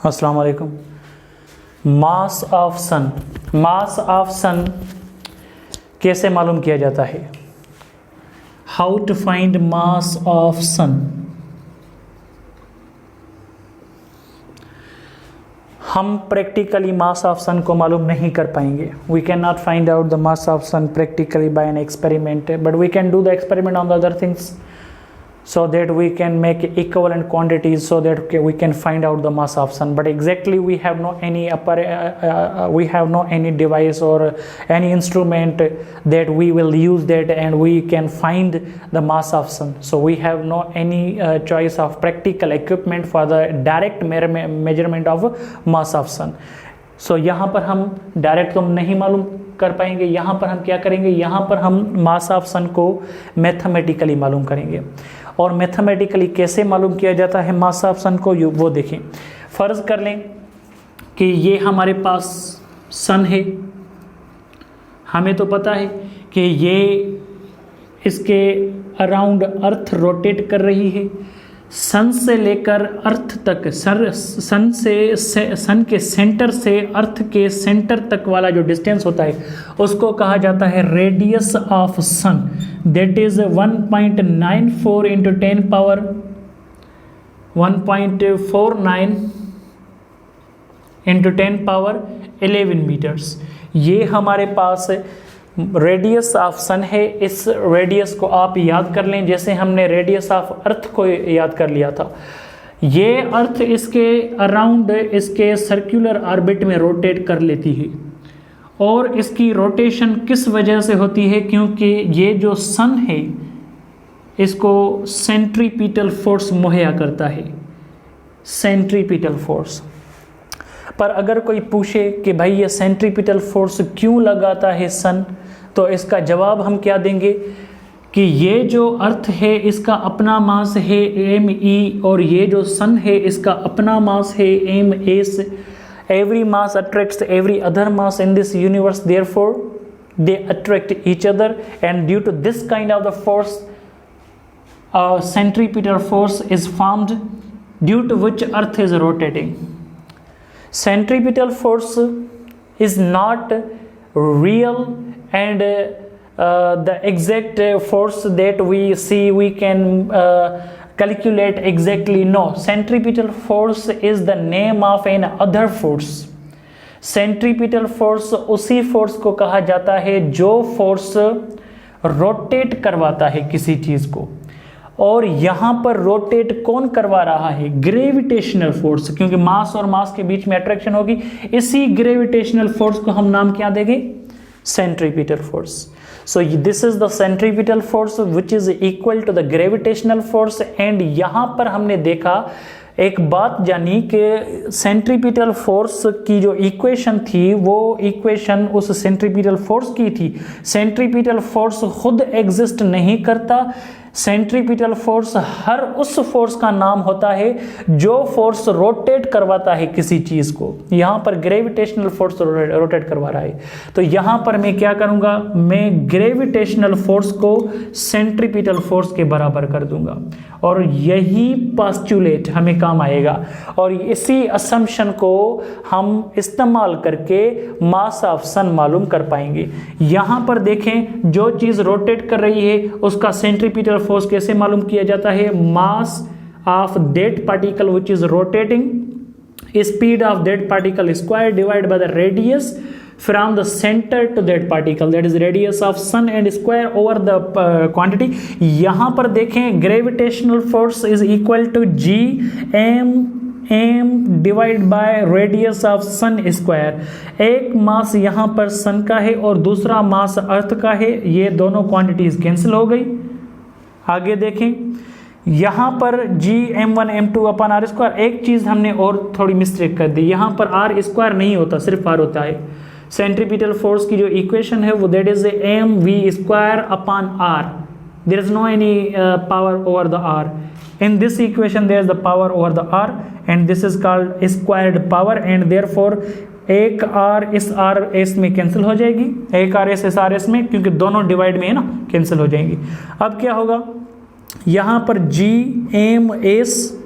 अस्सलाम वालेकुम। मास ऑफ सन कैसे मालूम किया जाता है? How to find mass of sun. हम प्रैक्टिकली मास ऑफ सन को मालूम नहीं कर पाएंगे। We can not find out the mass of sun practically by an experiment, but we can do the experiment on the other things so that we can make equivalent quantities so that we can find out the mass of sun. But exactly we have no any device or any instrument that we will use that and we can find the mass of sun. So we have no any choice of practical equipment for the direct measurement of mass of sun. So यहाँ पर हम direct तो नहीं मालूम कर पाएंगे। यहाँ पर हम क्या करेंगे? यहाँ पर हम मास ऑफ सन को मैथमेटिकली मालूम करेंगे। और मैथमेटिकली कैसे मालूम किया जाता है मास ऑफ सन को, वो देखें। फ़र्ज़ कर लें कि ये हमारे पास सन है। हमें तो पता है कि ये इसके अराउंड अर्थ रोटेट कर रही है। सन से लेकर अर्थ तक, सन के सेंटर से अर्थ के सेंटर तक वाला जो डिस्टेंस होता है उसको कहा जाता है radius of sun. That is 1.94 into 10 power 1.49 into 10 power 11 metres. ये हमारे पास रेडियस ऑफ सन है। इस रेडियस को आप याद कर लें जैसे हमने रेडियस ऑफ अर्थ को याद कर लिया था। ये अर्थ इसके अराउंड इसके सर्कुलर ऑर्बिट में रोटेट कर लेती है। और इसकी रोटेशन किस वजह से होती है? क्योंकि ये जो सन है इसको सेंट्रीपिटल फोर्स मुहैया करता है, सेंट्रीपिटल फोर्स। पर अगर कोई पूछे कि भाई ये सेंट्रीपिटल फोर्स क्यों लगाता है सन, तो इसका जवाब हम क्या देंगे कि ये जो अर्थ है इसका अपना मास है m(e) और ये जो सन है इसका अपना मास है m(s). Every mass attracts every other mass in this universe, therefore they attract each other, and due to this kind of the force centripetal force is formed, due to which earth is rotating. Centripetal force is not real and the exact force that we see we can calculate exactly. No, centripetal force is the name of an other force. Centripetal force उसी force को कहा जाता है जो force rotate करवाता है किसी चीज को। और यहाँ पर रोटेट कौन करवा रहा है? ग्रेविटेशनल फोर्स, क्योंकि मास और मास के बीच में अट्रैक्शन होगी। इसी ग्रेविटेशनल फोर्स को हम नाम क्या देंगे? Centripetal force. So this is the centripetal force which is equal to the gravitational force. And यहाँ पर हमने देखा एक बात जानी कि सेंट्रीपिटल फोर्स की जो इक्वेशन थी वो इक्वेशन उस सेंट्रीपिटल फोर्स की थी। सेंट्रीपिटल फोर्स खुद एग्जिस्ट नहीं करता। सेंट्रीपिटल फोर्स हर उस फोर्स का नाम होता है जो फोर्स रोटेट करवाता है किसी चीज को। यहाँ पर ग्रेविटेशनल फोर्स रोटेट करवा रहा है, तो यहाँ पर मैं क्या करूँगा? मैं ग्रेविटेशनल फोर्स को सेंट्रीपिटल फोर्स के बराबर कर दूंगा और यही पास्चुलेट हमें काम आएगा। और इसी असम्पशन को हम इस्तेमाल करके मास ऑफ सन मालूम कर पाएंगे। यहाँ पर देखें, जो चीज़ रोटेट कर रही है उसका सेंट्रीपिटल फोर्स कैसे मालूम किया जाता है? Mass of that particle which is rotating, speed of that particle square divide by the radius from the center to that particle, that is radius of sun, and square over the quantity. यहाँ पर देखें gravitational force is equal to g m divide by radius of sun square. एक mass यहाँ पर सन का है और दूसरा मास अर्थ का है। ये दोनों क्वांटिटीज कैंसिल हो गई। आगे देखें, यहाँ पर जी m1 m2 upon are square. एक चीज़ हमने और थोड़ी मिस्टेक कर दी, यहाँ पर आर स्क्वायर नहीं होता, सिर्फ आर होता है। सेंट्रीपिटल फोर्स की जो इक्वेशन है वो that is M V square upon R. There is no any power over the R. In this equation there is the power over the R and this is called squared power, and therefore एक R इस R S में cancel हो जाएगी, एक R S इस R S में, क्योंकि दोनों डिवाइड में है ना, कैंसिल हो जाएंगी। अब क्या होगा? यहाँ पर जी एम एस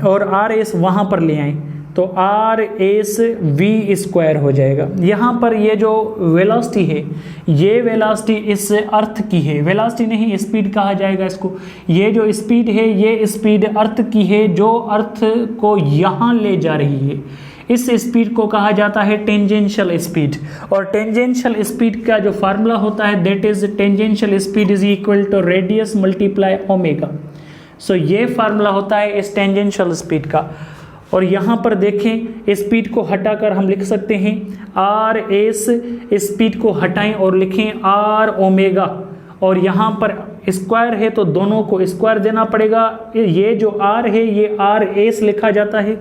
और आर एस वहाँ पर ले आएँ तो आर एस वी स्क्वायर हो जाएगा। यहाँ पर ये जो वेलोसिटी है, ये वेलोसिटी इस अर्थ की है, वेलोसिटी नहीं स्पीड कहा जाएगा इसको। ये जो स्पीड है ये स्पीड अर्थ की है जो अर्थ को यहाँ ले जा रही है। इस स्पीड को कहा जाता है टेंजेंशियल स्पीड। और टेंजेंशियल स्पीड का जो फार्मूला होता है that is tangential speed is equal to radius multiply omega. So ये फार्मूला होता है इस टेंजेंशियल स्पीड का। और यहाँ पर देखें स्पीड को हटाकर हम लिख सकते हैं आर एस, स्पीड को हटाएं और लिखें आर ओमेगा, और यहाँ पर स्क्वायर है तो दोनों को स्क्वायर देना पड़ेगा। ये जो आर है ये आर एस लिखा जाता है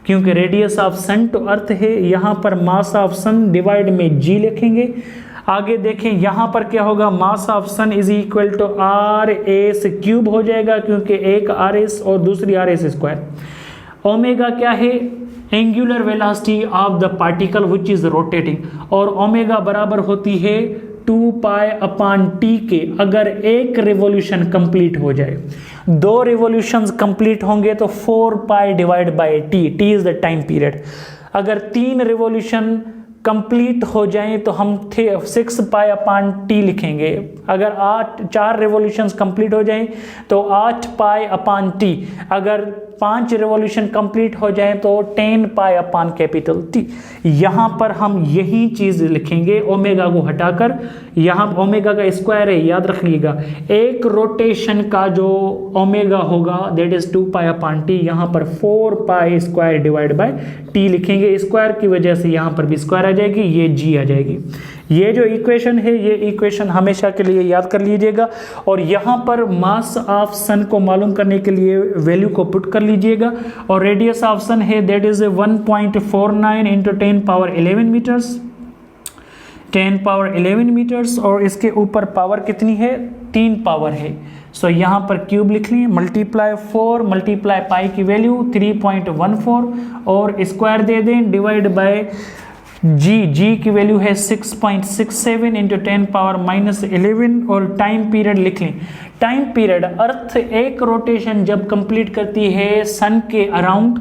क्योंकि radius of sun to earth है। यहाँ पर मास ऑफ सन डिवाइड में जी लिखेंगे। आगे देखें यहाँ पर क्या होगा, mass of sun is equal to R S cube हो जाएगा क्योंकि एक आर एस और दूसरी आर एस स्क्वायर। ओमेगा क्या है, angular velocity of the particle which is rotating, और ओमेगा बराबर होती है 2 पाई अपॉन टी के। अगर एक रिवॉल्यूशन कंप्लीट हो जाए, 2 रिवॉल्यूशंस कंप्लीट होंगे तो 4 pi divide by T, T is the time period. अगर 3 रिवॉल्यूशन कंप्लीट हो जाएं तो हम 6 पाई अपॉन टी लिखेंगे। अगर 4 रिवॉल्यूशंस कंप्लीट हो जाएं तो 8 पाई अपॉन टी। अगर 5 रिवॉल्यूशन कंप्लीट हो जाए तो 10 पाई अपॉन कैपिटल टी। यहाँ पर हम यही चीज़ लिखेंगे ओमेगा को हटाकर। यहाँ ओमेगा का स्क्वायर है, याद रखिएगा। एक रोटेशन का जो ओमेगा होगा that is 2 pi upon T. यहाँ पर 4 pi square divide by T लिखेंगे। स्क्वायर की वजह से यहाँ पर भी स्क्वायर आ जाएगी, ये जी आ जाएगी। ये जो इक्वेशन है ये इक्वेशन हमेशा के लिए याद कर लीजिएगा। और यहाँ पर मास ऑफ सन को मालूम करने के लिए वैल्यू को पुट कर लीजिएगा। और रेडियस ऑफ सन है that is 1.49 into 10 power 11 metres, 10 power 11 metres. और इसके ऊपर पावर कितनी है, 3 पावर है। सो यहाँ पर क्यूब लिख लें, मल्टीप्लाई 4 मल्टीप्लाई पाई की वैल्यू 3.14 और स्क्वायर दे दें डिवाइड बाय जी की वैल्यू है 6.67 इंटू 10 पावर -11 और टाइम पीरियड लिख लें। टाइम पीरियड, अर्थ एक रोटेशन जब कंप्लीट करती है सन के अराउंड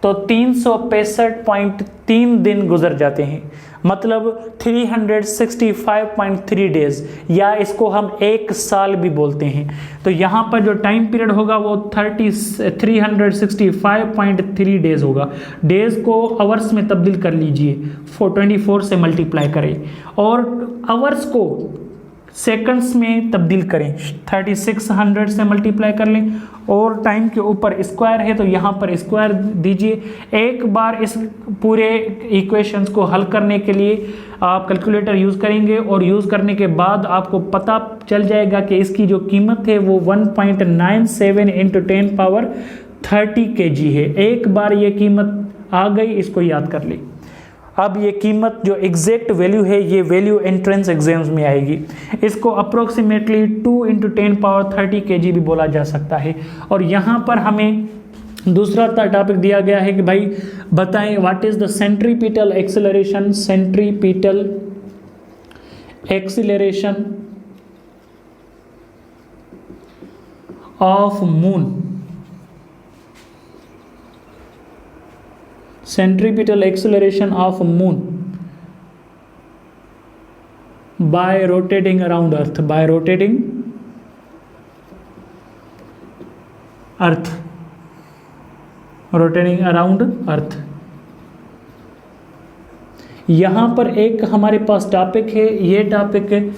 तो 365.3 दिन गुजर जाते हैं, मतलब 365.3 डेज, या इसको हम एक साल भी बोलते हैं। तो यहाँ पर जो टाइम पीरियड होगा वो 365.3 डेज होगा। डेज को आवर्स में तब्दील कर लीजिए, 24 से मल्टीप्लाई करें और आवर्स को सेकंड्स में तब्दील करें, 3600 से मल्टीप्लाई कर लें और टाइम के ऊपर स्क्वायर है तो यहाँ पर स्क्वायर दीजिए। एक बार इस पूरे इक्वेशंस को हल करने के लिए आप कैलकुलेटर यूज़ करेंगे और यूज़ करने के बाद आपको पता चल जाएगा कि इसकी जो कीमत है वो 1.97 इंटू 10 पावर 30 kg है। एक बार ये कीमत आ गई, इसको याद कर ली। अब ये कीमत जो एग्जैक्ट वैल्यू है ये वैल्यू एंट्रेंस एग्जाम्स में आएगी। इसको अप्रोक्सीमेटली 2 इंटू 10 पावर 30 kg भी बोला जा सकता है। और यहाँ पर हमें दूसरा टॉपिक दिया गया है कि भाई बताएं what is the centripetal acceleration, centripetal acceleration of moon, centripetal acceleration of moon by rotating around earth, by rotating earth, rotating around earth। यहाँ पर एक हमारे पास टॉपिक है, ये topic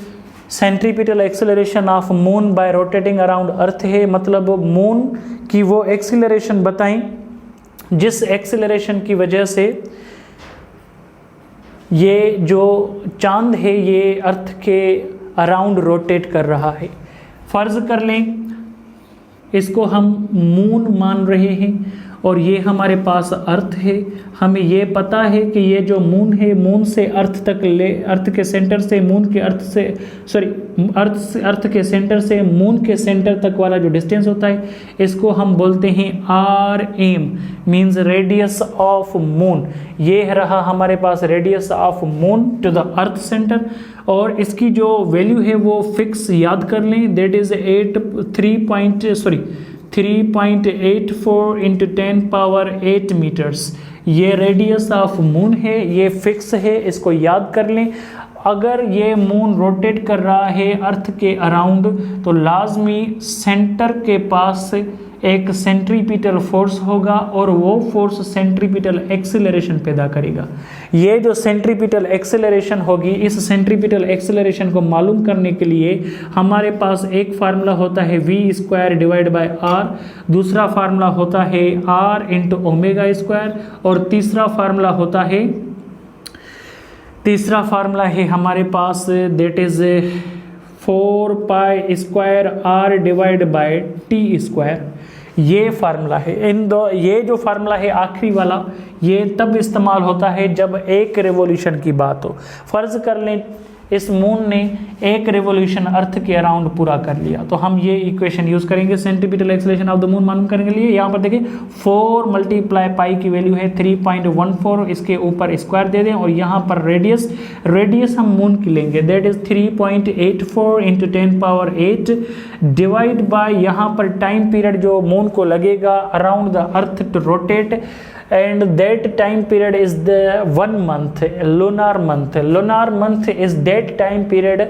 centripetal acceleration of moon by rotating around earth है। मतलब moon की वो एक्सेलरेशन बताएं जिस एक्सेलरेशन की वजह से ये जो चांद है ये अर्थ के अराउंड रोटेट कर रहा है। फ़र्ज़ कर लें इसको हम मून मान रहे हैं और ये हमारे पास अर्थ है। हमें ये पता है कि ये जो मून है, मून से अर्थ तक अर्थ के सेंटर से मून के अर्थ के सेंटर से मून के सेंटर तक वाला जो डिस्टेंस होता है इसको हम बोलते हैं RM, means radius of moon. ये रहा हमारे पास radius of moon to the earth centre. और इसकी जो वैल्यू है वो फिक्स याद कर लें, दैट इज 3.84 इंटू 10⁸ मीटर्स। ये रेडियस ऑफ मून है, ये फिक्स है, इसको याद कर लें। अगर ये मून रोटेट कर रहा है अर्थ के अराउंड तो लाजमी सेंटर के पास एक सेंट्रीपिटल फोर्स होगा और वो फोर्स सेंट्रीपिटल एक्सेलरेशन पैदा करेगा। ये जो सेंट्रीपिटल एक्सेलरेशन होगी, इस सेंट्रीपिटल एक्सेलरेशन को मालूम करने के लिए हमारे पास एक फार्मूला होता है v² डिवाइड बाय r, दूसरा फार्मूला होता है r इंटू ओमेगा स्क्वायर, और तीसरा फार्मूला है हमारे पास that is 4π² r divide by t²। ये फार्मूला है। ये जो फार्मूला है आखिरी वाला, ये तब इस्तेमाल होता है जब एक रेवोल्यूशन की बात हो। फर्ज कर लें इस मून ने एक रेवोल्यूशन अर्थ के अराउंड पूरा कर लिया, तो हम ये इक्वेशन यूज करेंगे centripetal acceleration of the moon मालूम करने के लिए। यहाँ पर देखिए 4 × पाई की वैल्यू है 3.14, इसके ऊपर स्क्वायर दे दें, और यहाँ पर रेडियस हम मून की लेंगे, that is 3.84 into 10⁸ divide by यहाँ पर टाइम पीरियड जो मून को लगेगा around the earth to rotate, and that time period is the 1 month, lunar month is that time period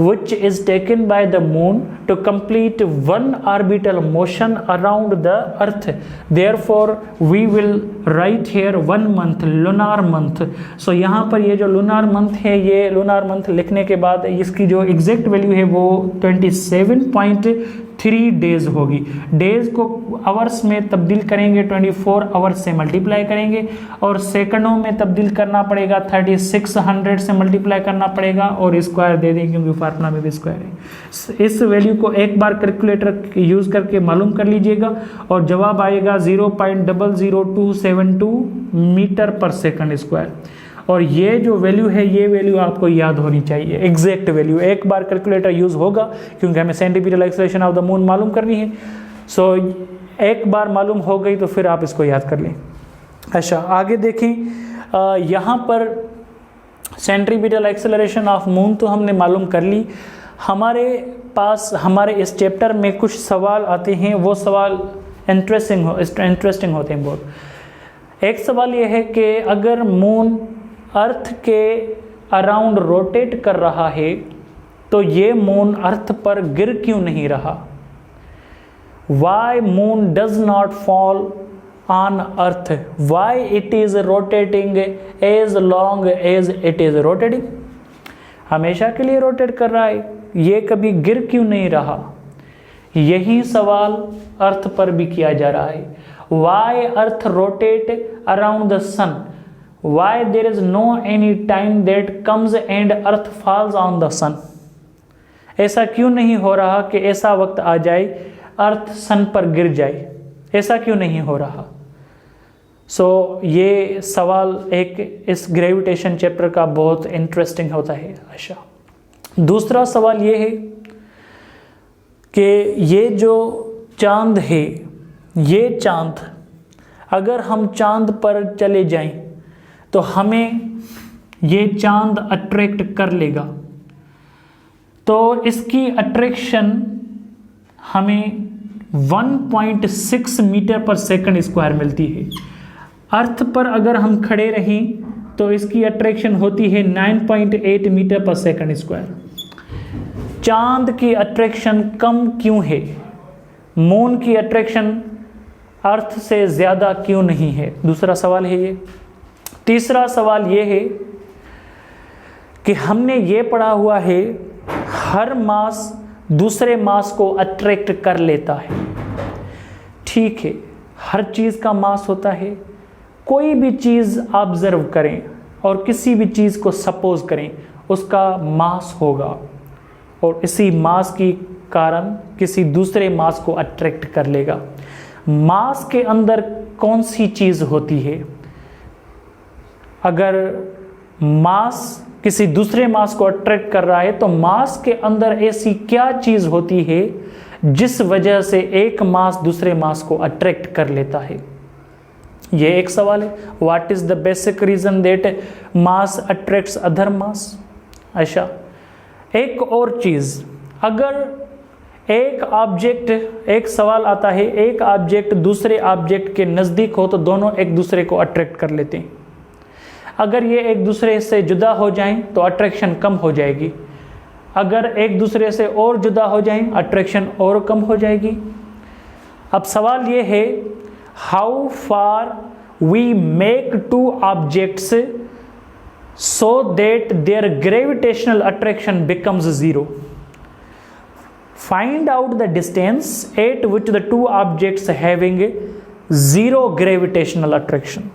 which is taken by the moon to complete one orbital motion around the earth. Therefore we will write here 1 month, lunar month. So यहाँ पर ये जो lunar month है, ये lunar month लिखने के बाद इसकी जो एग्जैक्ट वैल्यू है वो 27.3 डेज होगी। डेज को आवर्स में तब्दील करेंगे, 24 आवर्स से मल्टीप्लाई करेंगे, और सेकंडों में तब्दील करना पड़ेगा, 3600 से मल्टीप्लाई करना पड़ेगा, और स्क्वायर दे देंगे क्योंकि फार्मूला में भी स्क्वायर है। इस वैल्यू को एक बार कैलकुलेटर यूज करके मालूम कर लीजिएगा और जवाब आएगा 0.00272 मीटर/सेकंड²। और ये जो वैल्यू है, ये वैल्यू आपको याद होनी चाहिए, एग्जैक्ट वैल्यू। एक बार कैलकुलेटर यूज होगा क्योंकि हमें centripetal acceleration of the moon मालूम करनी है। सो एक बार मालूम हो गई तो फिर आप इसको याद कर लें। अच्छा, आगे देखें, यहाँ पर सेंट्रीपिटल एक्सेलरेशन ऑफ मून तो हमने मालूम कर ली। हमारे पास हमारे इस चैप्टर में कुछ सवाल आते हैं, वो सवाल इंटरेस्टिंग होते हैं बहुत। एक सवाल ये है कि अगर मून अर्थ के अराउंड रोटेट कर रहा है तो ये मून अर्थ पर गिर क्यों नहीं रहा? Why moon does not fall on earth? Why it is rotating as long as it is rotating? हमेशा के लिए रोटेट कर रहा है, ये कभी गिर क्यों नहीं रहा? यही सवाल अर्थ पर भी किया जा रहा है। Why earth rotate around the sun? Why there is no any time that comes and earth falls on the sun? ऐसा क्यों नहीं हो रहा कि ऐसा वक्त आ जाए अर्थ सन पर गिर जाए? ऐसा क्यों नहीं हो रहा? ये सवाल एक इस ग्रेविटेशन चैप्टर का बहुत इंटरेस्टिंग होता है। अच्छा, दूसरा सवाल ये है कि ये जो चांद है, ये चांद अगर हम चांद पर चले जाएं तो हमें ये चांद अट्रैक्ट कर लेगा, तो इसकी अट्रैक्शन हमें 1.6 मीटर/सेकंड² मिलती है। अर्थ पर अगर हम खड़े रहें तो इसकी अट्रैक्शन होती है 9.8 मीटर/सेकंड²। चांद की अट्रैक्शन कम क्यों है? मून की अट्रैक्शन अर्थ से ज़्यादा क्यों नहीं है? दूसरा सवाल है ये। तीसरा सवाल ये है कि हमने ये पढ़ा हुआ है हर मास दूसरे मास को अट्रैक्ट कर लेता है। ठीक है, हर चीज़ का मास होता है। कोई भी चीज़ ऑब्जर्व करें और किसी भी चीज़ को सपोज करें, उसका मास होगा, और इसी मास के कारण किसी दूसरे मास को अट्रैक्ट कर लेगा। मास के अंदर कौन सी चीज़ होती है? अगर मास किसी दूसरे मास को अट्रैक्ट कर रहा है तो मास के अंदर ऐसी क्या चीज़ होती है जिस वजह से एक मास दूसरे मास को अट्रैक्ट कर लेता है? ये एक सवाल है। What is the basic reason that mass attracts other mass? अच्छा, एक और चीज़, अगर एक सवाल आता है, एक ऑब्जेक्ट दूसरे ऑब्जेक्ट के नज़दीक हो तो दोनों एक दूसरे को अट्रैक्ट कर लेते हैं। अगर ये एक दूसरे से जुदा हो जाएं तो अट्रैक्शन कम हो जाएगी, अगर एक दूसरे से और जुदा हो जाएं अट्रैक्शन और कम हो जाएगी। अब सवाल ये है, how far we make two objects so that their gravitational attraction becomes zero. Find out the distance at which the two objects having zero gravitational attraction.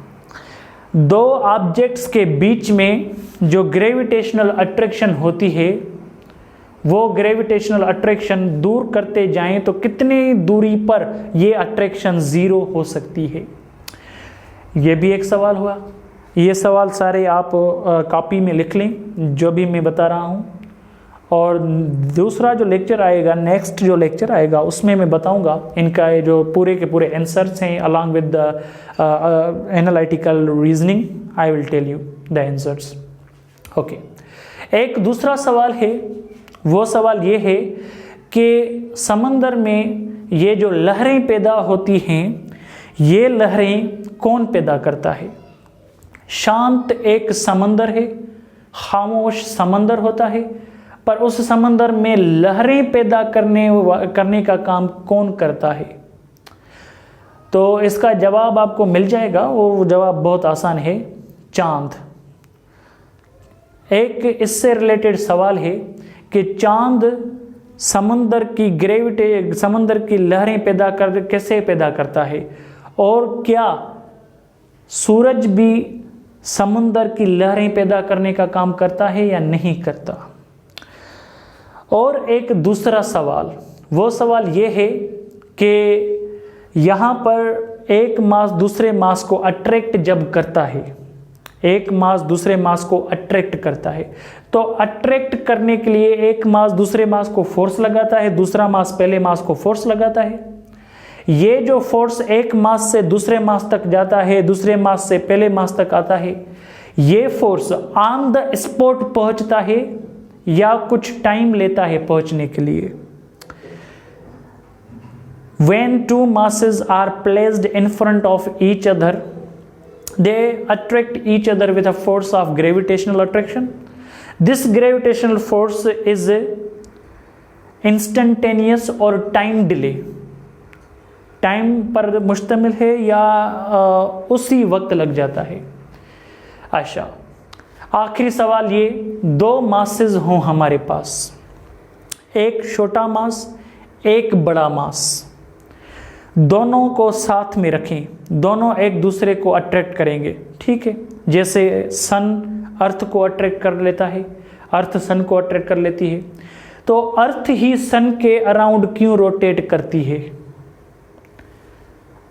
दो ऑब्जेक्ट्स के बीच में जो ग्रेविटेशनल अट्रैक्शन होती है, वो ग्रेविटेशनल अट्रैक्शन दूर करते जाएं तो कितनी दूरी पर ये अट्रैक्शन ज़ीरो हो सकती है। ये भी एक सवाल हुआ। ये सवाल सारे आप कॉपी में लिख लें जो भी मैं बता रहा हूँ, और दूसरा जो लेक्चर आएगा, नेक्स्ट जो लेक्चर आएगा, उसमें मैं बताऊँगा इनका ये जो पूरे के पूरे आंसर्स हैं along with the analytical reasoning. I will tell you the answers. Okay, एक दूसरा सवाल है, वो सवाल ये है कि समंदर में ये जो लहरें पैदा होती हैं, ये लहरें कौन पैदा करता है। शांत एक समंदर है, खामोश समंदर होता है, पर उस समंदर में लहरें पैदा करने का काम कौन करता है। तो इसका जवाब आपको मिल जाएगा, वो जवाब बहुत आसान है, चांद। एक इससे रिलेटेड सवाल है कि चांद समंदर की लहरें कैसे पैदा करता है, और क्या सूरज भी समुंदर की लहरें पैदा करने का काम करता है या नहीं करता। और एक दूसरा सवाल, वो सवाल ये है कि यहाँ पर एक मास दूसरे मास को अट्रैक्ट जब करता है, एक मास दूसरे मास को अट्रैक्ट करता है, तो अट्रैक्ट करने के लिए एक मास दूसरे मास को फोर्स लगाता है, दूसरा मास पहले मास को फोर्स लगाता है। ये जो फोर्स एक मास से दूसरे मास तक जाता है, दूसरे मास से पहले मास तक आता है, ये फोर्स ऑन द स्पॉट पहुंचता है या कुछ टाइम लेता है पहुंचने के लिए। When two masses are placed in front of each other, they attract each other with a force of gravitational attraction. This gravitational force is instantaneous or time delay. Time पर मुश्तमिल है या उसी वक्त लग जाता है। अच्छा, आखिरी सवाल ये, दो मासेस हों हमारे पास, एक छोटा मास एक बड़ा मास, दोनों को साथ में रखें, दोनों एक दूसरे को अट्रैक्ट करेंगे, ठीक है। जैसे सन अर्थ को अट्रैक्ट कर लेता है, अर्थ सन को अट्रैक्ट कर लेती है, तो अर्थ ही सन के अराउंड क्यों रोटेट करती है,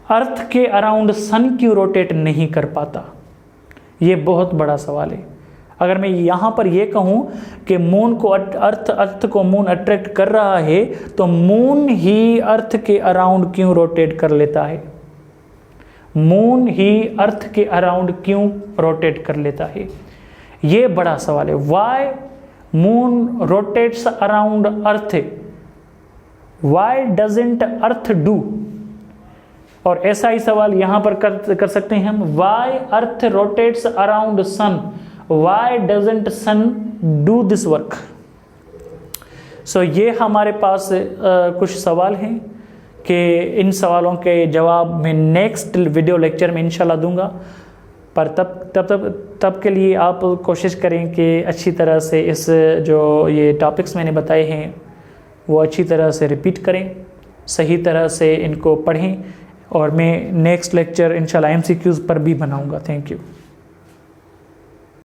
अर्थ के अराउंड सन क्यों रोटेट नहीं कर पाता। ये बहुत बड़ा सवाल है। अगर मैं यहाँ पर यह कहूँ कि मून को अर्थ को मून अट्रैक्ट कर रहा है, तो मून ही अर्थ के अराउंड क्यों रोटेट कर लेता है, मून ही अर्थ के अराउंड क्यों रोटेट कर लेता है, ये बड़ा सवाल है। Why moon rotates around earth, why doesn't earth do. और ऐसा ही सवाल यहाँ पर कर सकते हैं हम, why earth rotates around sun, why doesn't sun do this work. So ये हमारे पास कुछ सवाल हैं कि इन सवालों के जवाब मैं नेक्स्ट वीडियो लेक्चर में इंशाल्लाह दूंगा। पर तब के लिए आप कोशिश करें कि अच्छी तरह से इस जो ये टॉपिक्स मैंने बताए हैं वो अच्छी तरह से रिपीट करें, सही तरह से इनको पढ़ें, और मैं नेक्स्ट लेक्चर इंशाल्लाह MCQs पर भी बनाऊंगा। Thank you.